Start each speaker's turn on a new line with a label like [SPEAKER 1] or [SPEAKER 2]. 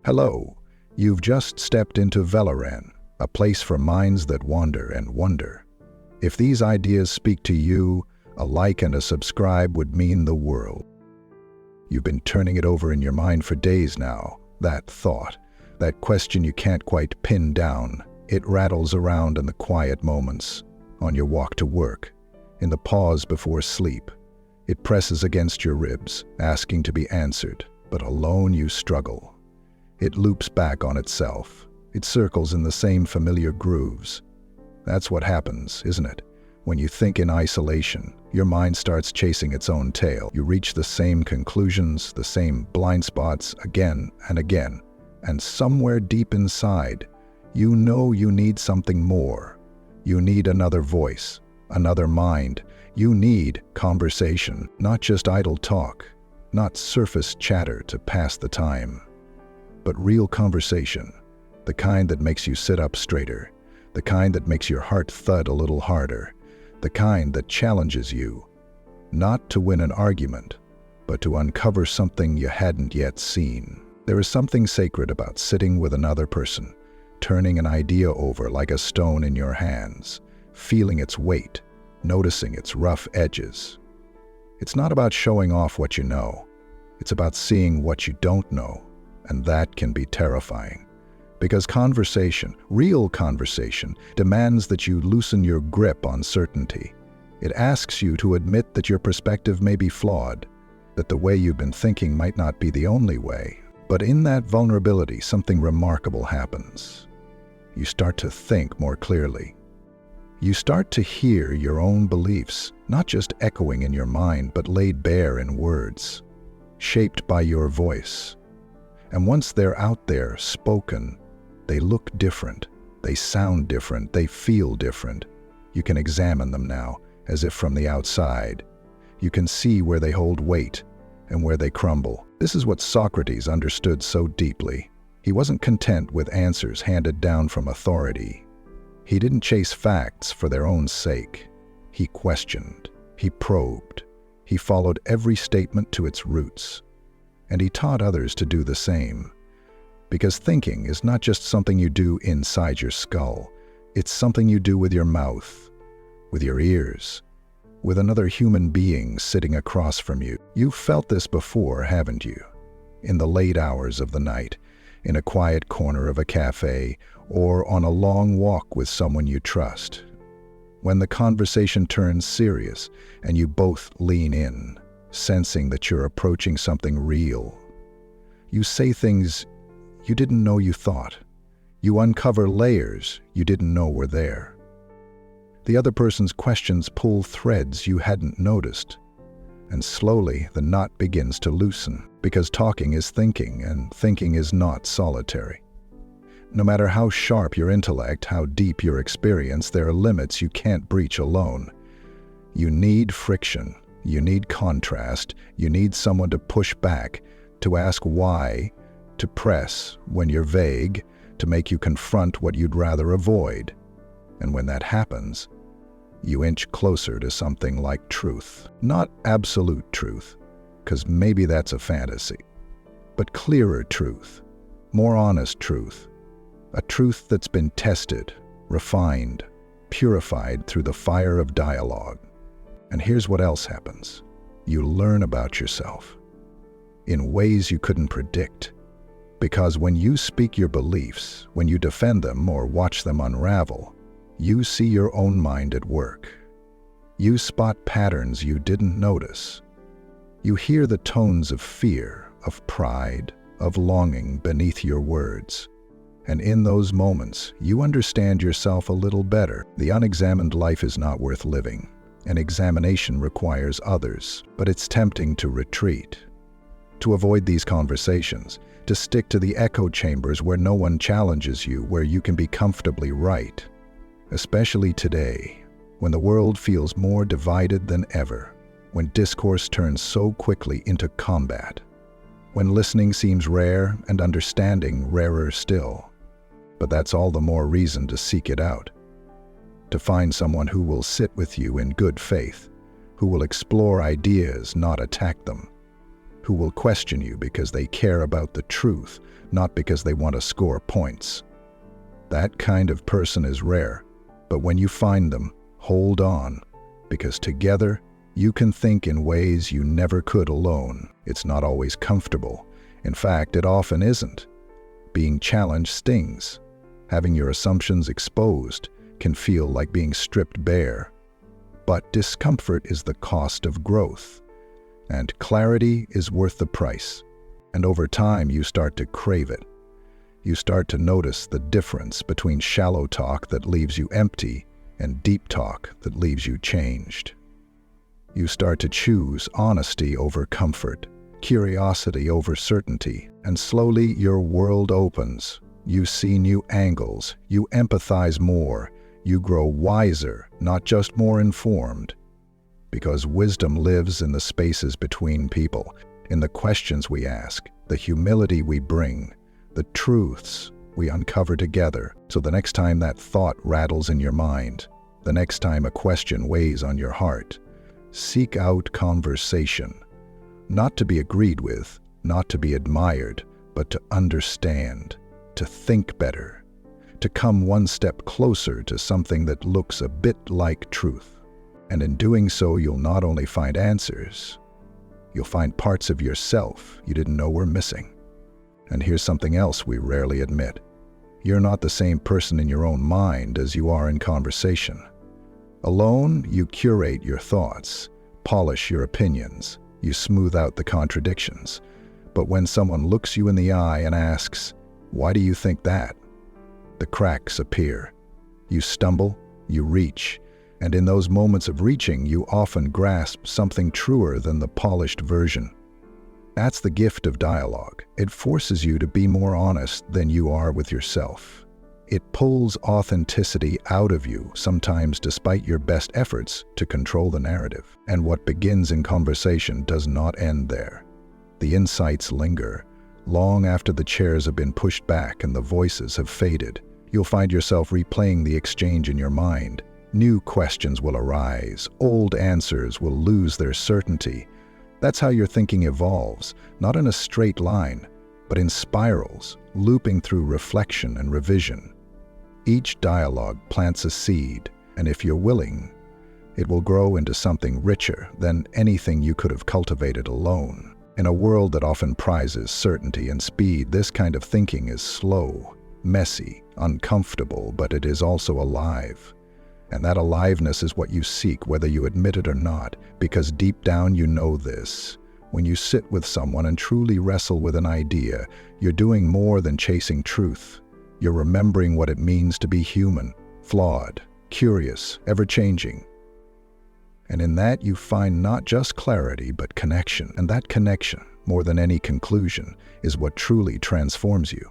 [SPEAKER 1] Hello, you've just stepped into Veloran, a place for minds that wander and wonder. If these ideas speak to you, a like and a subscribe would mean the world. You've been turning it over in your mind for days now, that thought, that question you can't quite pin down. It rattles around in the quiet moments, on your walk to work, in the pause before sleep. It presses against your ribs, asking to be answered, but alone you struggle. It loops back on itself. It circles in the same familiar grooves. That's what happens, isn't it? When you think in isolation, your mind starts chasing its own tail. You reach the same conclusions, the same blind spots again and again. And somewhere deep inside, you know you need something more. You need another voice, another mind. You need conversation, not just idle talk, not surface chatter to pass the time, but real conversation, the kind that makes you sit up straighter, the kind that makes your heart thud a little harder, the kind that challenges you, not to win an argument, but to uncover something you hadn't yet seen. There is something sacred about sitting with another person, turning an idea over like a stone in your hands, feeling its weight, noticing its rough edges. It's not about showing off what you know. It's about seeing what you don't know, and that can be terrifying. Because conversation, real conversation, demands that you loosen your grip on certainty. It asks you to admit that your perspective may be flawed, that the way you've been thinking might not be the only way. But in that vulnerability, something remarkable happens. You start to think more clearly. You start to hear your own beliefs, not just echoing in your mind, but laid bare in words, shaped by your voice. And once they're out there, spoken, they look different, they sound different, they feel different. You can examine them now, as if from the outside. You can see where they hold weight and where they crumble. This is what Socrates understood so deeply. He wasn't content with answers handed down from authority. He didn't chase facts for their own sake. He questioned, he probed, he followed every statement to its roots. And he taught others to do the same. Because thinking is not just something you do inside your skull. It's something you do with your mouth, with your ears, with another human being sitting across from you. You've felt this before, haven't you? In the late hours of the night, in a quiet corner of a cafe, or on a long walk with someone you trust. When the conversation turns serious and you both lean in, sensing that you're approaching something real. You say things you didn't know you thought. You uncover layers you didn't know were there. The other person's questions pull threads you hadn't noticed. And slowly the knot begins to loosen, because talking is thinking, and thinking is not solitary. No matter how sharp your intellect, how deep your experience, there are limits you can't breach alone. You need friction. You need contrast, you need someone to push back, to ask why, to press when you're vague, to make you confront what you'd rather avoid. And when that happens, you inch closer to something like truth. Not absolute truth, because maybe that's a fantasy, but clearer truth, more honest truth, a truth that's been tested, refined, purified through the fire of dialogue. And here's what else happens. You learn about yourself in ways you couldn't predict. Because when you speak your beliefs, when you defend them or watch them unravel, you see your own mind at work. You spot patterns you didn't notice. You hear the tones of fear, of pride, of longing beneath your words. And in those moments, you understand yourself a little better. The unexamined life is not worth living. An examination requires others, but it's tempting to retreat, to avoid these conversations, to stick to the echo chambers where no one challenges you, where you can be comfortably right. Especially today, when the world feels more divided than ever, when discourse turns so quickly into combat, when listening seems rare and understanding rarer still. But that's all the more reason to seek it out. To find someone who will sit with you in good faith, who will explore ideas, not attack them, who will question you because they care about the truth, not because they want to score points. That kind of person is rare, but when you find them, hold on, because together you can think in ways you never could alone. It's not always comfortable. In fact, it often isn't. Being challenged stings. Having your assumptions exposed can feel like being stripped bare. But discomfort is the cost of growth, and clarity is worth the price. And over time, you start to crave it. You start to notice the difference between shallow talk that leaves you empty and deep talk that leaves you changed. You start to choose honesty over comfort, curiosity over certainty, and slowly your world opens. You see new angles, you empathize more, you grow wiser, not just more informed. Because wisdom lives in the spaces between people, in the questions we ask, the humility we bring, the truths we uncover together. So the next time that thought rattles in your mind, the next time a question weighs on your heart, seek out conversation. Not to be agreed with, not to be admired, but to understand, to think better, to come one step closer to something that looks a bit like truth. And in doing so, you'll not only find answers, you'll find parts of yourself you didn't know were missing. And here's something else we rarely admit. You're not the same person in your own mind as you are in conversation. Alone, you curate your thoughts, polish your opinions, you smooth out the contradictions. But when someone looks you in the eye and asks, "Why do you think that?" the cracks appear. You stumble, you reach, and in those moments of reaching, you often grasp something truer than the polished version. That's the gift of dialogue. It forces you to be more honest than you are with yourself. It pulls authenticity out of you, sometimes despite your best efforts to control the narrative. And what begins in conversation does not end there. The insights linger. Long after the chairs have been pushed back and the voices have faded, you'll find yourself replaying the exchange in your mind. New questions will arise. Old answers will lose their certainty. That's how your thinking evolves, not in a straight line, but in spirals, looping through reflection and revision. Each dialogue plants a seed, and if you're willing, it will grow into something richer than anything you could have cultivated alone. In a world that often prizes certainty and speed, this kind of thinking is slow, messy, uncomfortable, but it is also alive. And that aliveness is what you seek, whether you admit it or not, because deep down you know this. When you sit with someone and truly wrestle with an idea, you're doing more than chasing truth. You're remembering what it means to be human, flawed, curious, ever-changing. And in that you find not just clarity, but connection. And that connection, more than any conclusion, is what truly transforms you.